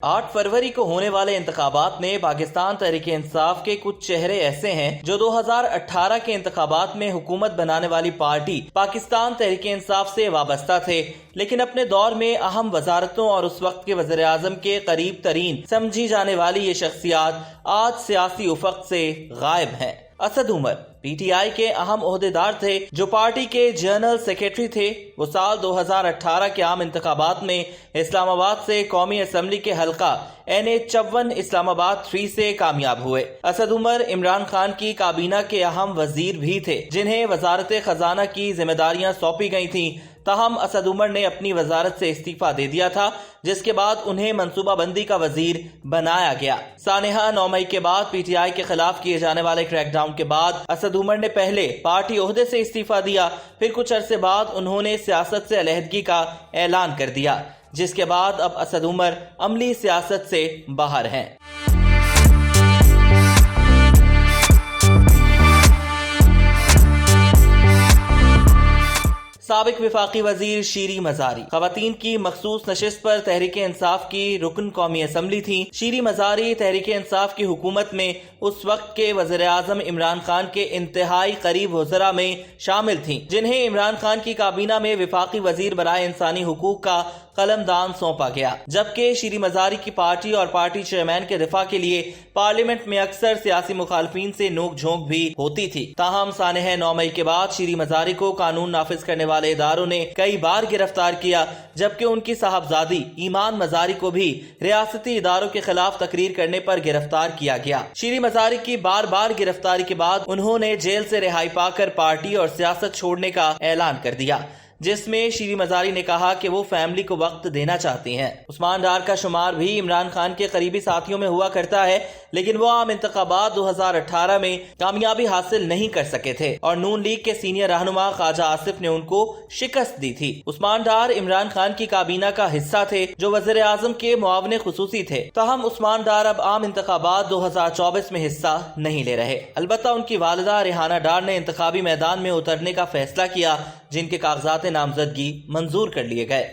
8 फरवरी को होने वाले इंतखाबात में पाकिस्तान तहरीक इंसाफ के कुछ चेहरे ऐसे हैं जो 2018 के इंतखाबात में हुकूमत बनाने वाली पार्टी पाकिस्तान तहरीक इंसाफ से वाबस्ता थे, लेकिन अपने दौर में अहम वजारतों और उस वक्त के वज़ीर आज़म के करीब तरीन समझी जाने वाली ये शख्सियात आज सियासी उफक से गायब हैं। असद उमर पीटीआई के अहम ओहदेदार थे जो पार्टी के जनरल सेक्रेटरी थे। वो साल 2018 के आम इंतखाबात में इस्लामाबाद से कौमी असम्बली के हल्का NH-54 इस्लामाबाद 3 से कामयाब हुए। असद उमर इमरान खान की काबीना के अहम वजीर भी थे जिन्हें वजारत खजाना की जिम्मेदारियां सौंपी गई थीं। ताहम असद उमर ने अपनी वजारत से इस्तीफा दे दिया था, जिसके बाद उन्हें मंसूबाबंदी का वजीर बनाया गया। सानेहा 9 मई के बाद पीटीआई के खिलाफ किए जाने वाले क्रैकडाउन के बाद असद उमर ने पहले पार्टी ओहदे से इस्तीफा दिया, फिर कुछ अरसे बाद उन्होंने सियासत से अलहदगी का ऐलान कर दिया, जिसके बाद अब असद उमर अमली सियासत से बाहर हैं। साबिक विफाकी वजीर शीरी मजारी खवातीन की मखसूस नशिस्त पर तहरीक इंसाफ की रुकन कौमी असम्बली थी। शीरी मजारी तहरीक इंसाफ की हुकूमत में उस वक्त के वज़ीर आज़म इमरान खान के इंतहाई करीब वज़रा में शामिल थीं, जिन्हें इमरान खान की काबीना में विफाकी वजीर बराए इंसानी हुकूक का कलमदान सौंपा गया। जबकि शीरी मजारी की पार्टी और पार्टी चेयरमैन के दिफा के लिए पार्लियामेंट में अक्सर सियासी मुखालफिन से नोक झोंक भी होती थी। ताहम सानेह 9 मई के बाद शीरी मजारी को कानून नाफिज करने वाले इदारों ने कई बार गिरफ्तार किया, जबकि उनकी साहबजादी ईमान मजारी को भी रियासती इदारों के खिलाफ तकरीर करने पर गिरफ्तार किया गया। शीरी मजारी की बार बार गिरफ्तारी के बाद उन्होंने जेल से रिहाई पाकर पार्टी और सियासत छोड़ने का ऐलान कर दिया, जिसमें शीरी मजारी ने कहा कि वो फैमिली को वक्त देना चाहती हैं। उस्मान डार का शुमार भी इमरान खान के करीबी साथियों में हुआ करता है, लेकिन वो आम इंतखाबात 2018 में कामयाबी हासिल नहीं कर सके थे और नून लीग के सीनियर रहनुमा ख्वाजा आसिफ ने उनको शिकस्त दी थी। उस्मान डार इमरान खान की काबीना का हिस्सा थे जो वज़ीर आज़म के मुआवने खुसूसी थे। ताहम उस्मान डार अब आम इंतखाबात 2024 में हिस्सा नहीं ले रहे। अलबत्ता उनकी वालिदा रेहाना डार ने इंतखाबी मैदान में उतरने का फैसला किया, जिनके कागजात नामजदगी मंजूर कर लिए गए।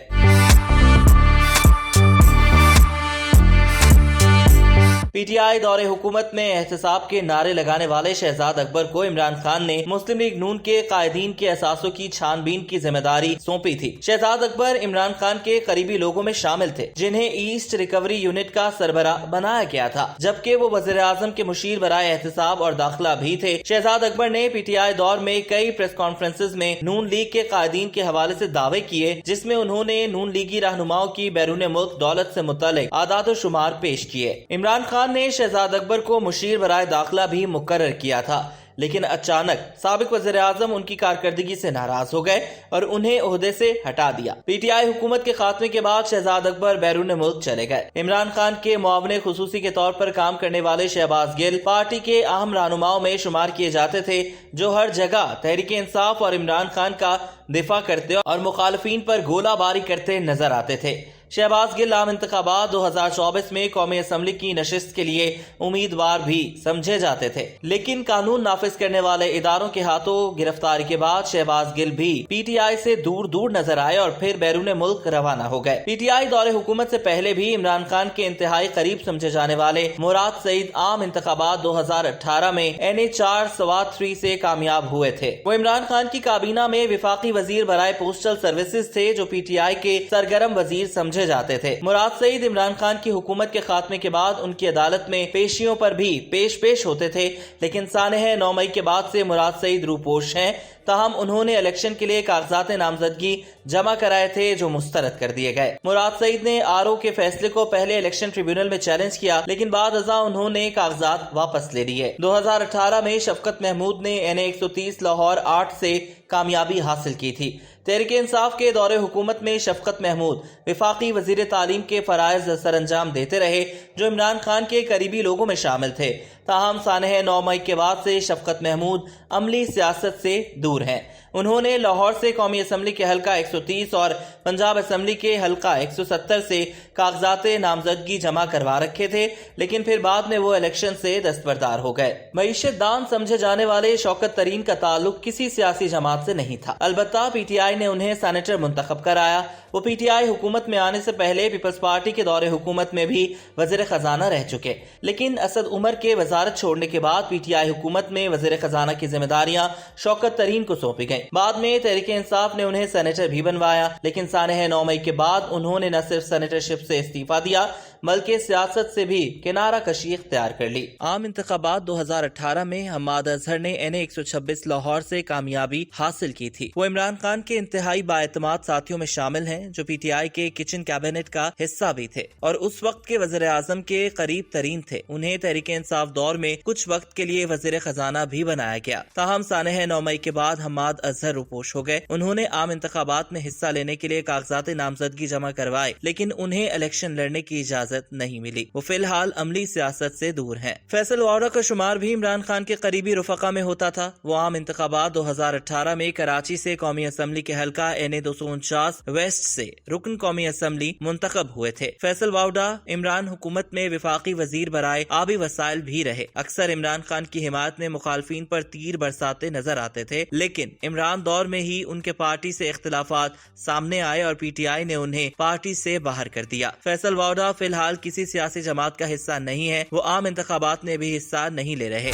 पीटीआई दौरे हुकूमत में एहतसाब के नारे लगाने वाले शहजाद अकबर को इमरान खान ने मुस्लिम लीग नून के कायदीन के असासों की छानबीन की जिम्मेदारी सौंपी थी। शहजाद अकबर इमरान खान के करीबी लोगों में शामिल थे, जिन्हें ईस्ट रिकवरी यूनिट का सरबराह बनाया गया था, जबकि वो वज़ीर आज़म के मुशीर बराए एहतसाब और दाखिला भी थे। शहजाद अकबर ने पीटीआई दौर में कई प्रेस कॉन्फ्रेंसेज में नून लीग के कायदीन के हवाले से दावे किए, जिसमें उन्होंने नून लीगी रहनुमाओं की बैरून मुल्क दौलत से मुतल्लिक आदाद शुमार पेश किए। इमरान खान ने शहजाद अकबर को मुशीर बराए दाखिला भी मुकर्रर किया था, लेकिन अचानक साबिक वज़ीर आज़म उनकी कारकर्दगी से नाराज हो गए और उन्हें ओहदे से हटा दिया। पीटीआई हुकूमत के खात्मे के बाद शहजाद अकबर बैरून मुल्क चले गए। इमरान खान के मुआवने खुसूसी के तौर पर काम करने वाले शहबाज गिल पार्टी के अहम रहनुमाओं में शुमार किए जाते थे, जो हर जगह तहरीक इंसाफ और इमरान खान का दिफा करते और मुखालफिन पर गोलाबारी करते नजर आते थे। शहबाज गिल आम इंतखाबात 2024 में कौमी असम्बली की नशिस्त के लिए उम्मीदवार भी समझे जाते थे, लेकिन कानून नाफिज करने वाले इदारों के हाथों गिरफ्तारी के बाद शहबाज गिल भी पीटीआई से दूर दूर नजर आए और फिर बैरून मुल्क रवाना हो गए। पीटीआई दौरे हुकूमत से पहले भी इमरान खान के इंतहाई करीब समझे जाने वाले मुराद सईद आम इंतखाबात 2018 में NH-4 से कामयाब हुए थे। वो इमरान खान की काबीना में विफाकी वजीर बराए पोस्टल सर्विसेज थे, जो पीटीआई के सरगर्म वजीर समझे जाते थे। मुराद सईद इमरान खान की हुकूमत के खात्मे के बाद उनकी अदालत में पेशियों पर भी पेश होते थे, लेकिन सानेह 9 मई के बाद से मुराद सईद रूपोश हैं। ताहम उन्होंने इलेक्शन के लिए कागजात नामजदगी जमा कराए थे, जो मुस्तरद कर दिए गए। मुराद सईद ने आरओ के फैसले को पहले इलेक्शन ट्रिब्यूनल में चैलेंज किया, लेकिन बाद अज़ा उन्होंने कागजात वापस ले लिए। 2018 में शफकत महमूद ने NA-130 लाहौर 8 से कामयाबी हासिल की थी। तहरीक इंसाफ के दौरे हुकूमत में शफकत महमूद विफाकी वजीर तालीम के फराइज सरअंजाम देते रहे, जो इमरान खान के करीबी लोगों में शामिल थे। ताहम सानह 9 मई के बाद से शफकत महमूद अमली सियासत से दूर हैं। उन्होंने लाहौर से कौमी असम्बली के हल्का 130 और पंजाब असम्बली के हल्का 170 से कागजात नामजदगी जमा करवा रखे थे, लेकिन फिर बाद में वो इलेक्शन से दस्तबरदार हो गए। मईशत दान समझे जाने वाले शौकत तरीन का ताल्लुक किसी सियासी जमात से नहीं था। अलबत्ता पीटीआई ने उन्हें सेनेटर मुंतखब कराया। वो पीटीआई हुकूमत में आने से पहले पीपल्स पार्टी के दौरे हुकूमत में भी वजीर खजाना रह चुके, लेकिन असद उमर के वजारत छोड़ने के बाद पीटीआई हुकूमत में वजीर खजाना की जिम्मेदारियां शौकत तरीन को सौंपी गईं। बाद में तहरीक इंसाफ ने उन्हें सेनेटर भी बनवाया, लेकिन सानह 9 मई के बाद उन्होंने न सिर्फ सेनेटरशिप से इस्तीफा दिया बल्कि सियासत से भी किनारा कशी इख्तियार कर ली। आम इंतखाबात 2018 में हम्माद अजहर ने NA 126 लाहौर से कामयाबी हासिल की थी। वो इमरान खान के इंतहाई बाएतमाद साथियों में शामिल हैं, जो पीटीआई के किचन कैबिनेट का हिस्सा भी थे और उस वक्त के वज़ीर आज़म के करीब तरीन थे। उन्हें तहरीक इंसाफ दौर में कुछ वक्त के लिए वज़ीर खजाना भी बनाया गया। ताहम सानह 9 मई के बाद हम्माद अजहर रुपोश हो गए। उन्होंने आम इंतखाबात में हिस्सा लेने के लिए कागजात नामजदगी जमा करवाए, लेकिन उन्हें इलेक्शन लड़ने की इजाजत नहीं मिली। वो फिलहाल अमली सियासत से दूर हैं। फैसल वावड़ा का शुमार भी इमरान खान के करीबी रुफका में होता था। वो आम इंतखाबात 2018 में कराची से कौमी असम्बली के हल्का NA 249 वेस्ट से रुकन कौमी असम्बली मुंतखब हुए थे। फैसल वावड़ा इमरान हुकूमत में विफाकी वजीर बराए आबी वसाइल भी रहे। अक्सर इमरान खान की हिमायत में मुखालफिन पर तीर बरसाते नजर आते थे, लेकिन इमरान दौर में ही उनके पार्टी से इख्तिलाफात सामने आए और पीटीआई ने उन्हें पार्टी से बाहर कर दिया। फैसल वावड़ा फिलहाल किसी सियासी जमात का हिस्सा नहीं है। वो आम इंतखाबात में भी हिस्सा नहीं ले रहे।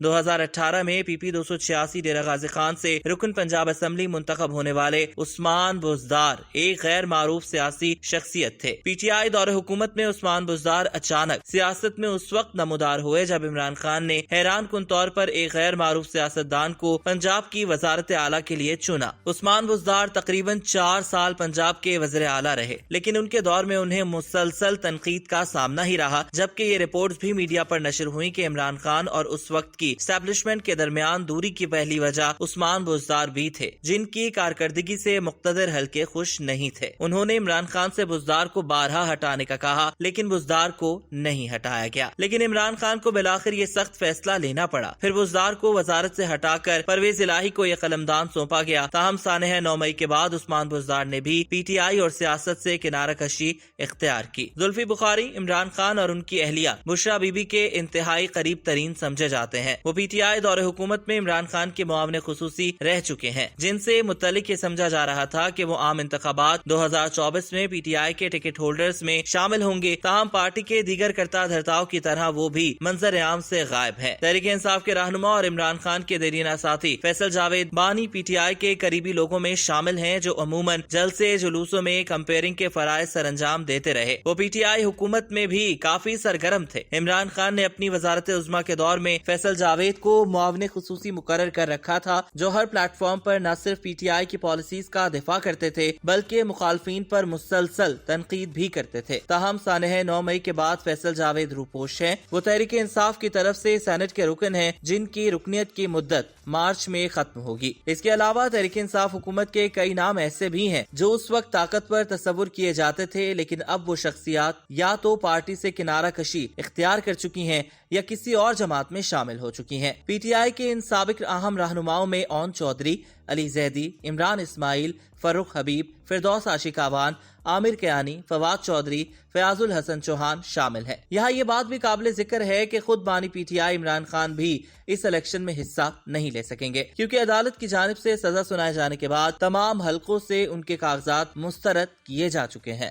2018 में PP 286 डेरा गाजी खान से रुकन पंजाब असम्बली मुंतखब होने वाले उस्मान बुज़दार एक गैर मारूफ सियासी शख्सियत थे। पीटीआई दौरे हुकूमत में उस्मान बुज़दार अचानक सियासत में उस वक्त नमूदार हुए जब इमरान खान ने हैरान कुन तौर पर एक गैर मारूफ सियासतदान को पंजाब की वजारत आला के लिए चुना। उस्मान बुज़दार तकरीबन 4 साल पंजाब के वज़ीर आला रहे, लेकिन उनके दौर में उन्हें मुसलसल तनकीद का सामना ही रहा, जबकि ये रिपोर्ट्स भी मीडिया पर नशर हुई कि इमरान खान और उस वक्त की एस्टैब्लिशमेंट के दरमियान दूरी की पहली वजह उस्मान बुज़दार भी थे, जिनकी कारकर्दगी से मुक्तदर हल्के खुश नहीं थे। उन्होंने इमरान खान से बुज़दार को बारहा हटाने का कहा, लेकिन बुज़दार को नहीं हटाया गया। लेकिन इमरान खान को बिलाखिर ये सख्त फैसला लेना पड़ा। फिर बुज़दार को वजारत से हटाकर परवेज इलाही को यह कलमदान सौंपा गया। ताहम सानह 9 मई के बाद उस्मान बुज़दार ने भी पीटीआई और सियासत से किनारा कशी इख्तियार की। जुल्फी बुखारी इमरान खान और उनकी अहलिया बुशरा बीबी के इंतहाई करीब तरीन समझे जाते हैं। वो पीटीआई दौरे हुकूमत में इमरान खान के मुआवने खुसूसी रह चुके हैं, जिनसे मुतल्लिक ये समझा जा रहा था कि वो आम इंतखाबात 2024 में पीटीआई के टिकट होल्डर्स में शामिल होंगे। ताहम पार्टी के दीगर करता धर्ताओं की तरह वो भी मंजर आम से गायब है। तहरीक इंसाफ के रहनुमा और इमरान खान के देरीना साथी फैसल जावेद बानी पीटीआई के करीबी लोगों में शामिल हैं, जो अमूमन जलसे जुलूसों में कंपेयरिंग के फराइज सरअंजाम देते रहे। वो पीटीआई हुकूमत में भी काफी सरगर्म थे। इमरान खान ने अपनी वजारत उज़्मा के दौर में फैसल जावेद को मुआवने खुसूसी मुकर्रर कर रखा था, जो हर प्लेटफॉर्म पर न सिर्फ पीटीआई की पॉलिसीज का दिफा करते थे बल्कि मुखालफिन पर मुसलसल तनकीद भी करते थे। ताहम सानह 9 मई के बाद फैसल जावेद रूपोश हैं। वो तहरीक इंसाफ की तरफ से सेनेट के रुकन हैं, जिनकी रुकनियत की मुद्दत मार्च में खत्म होगी। इसके अलावा तहरीक इंसाफ हुकूमत के कई नाम ऐसे भी हैं जो उस वक्त ताकतवर तस्वुर किए जाते थे, लेकिन अब वो शख्सियात या तो पार्टी से किनारा कशी इख्तियार कर चुकी हैं या किसी और जमात में शामिल हो चुकी हैं। पीटीआई के इन साबिक अहम रहनुमाओं में ओन चौधरी, अली जैदी, इमरान इस्माइल, फर्रुख हबीब, फिरदौस आशिकावान, आमिर कयानी, फवाद चौधरी, फयाजुल हसन चौहान शामिल हैं। यहाँ ये बात भी काबिल जिक्र है कि खुद बानी पीटीआई इमरान खान भी इस इलेक्शन में हिस्सा नहीं ले सकेंगे, क्योंकि अदालत की जानिब से सजा सुनाए जाने के बाद तमाम हलकों से उनके कागजात मुस्तरद किए जा चुके हैं।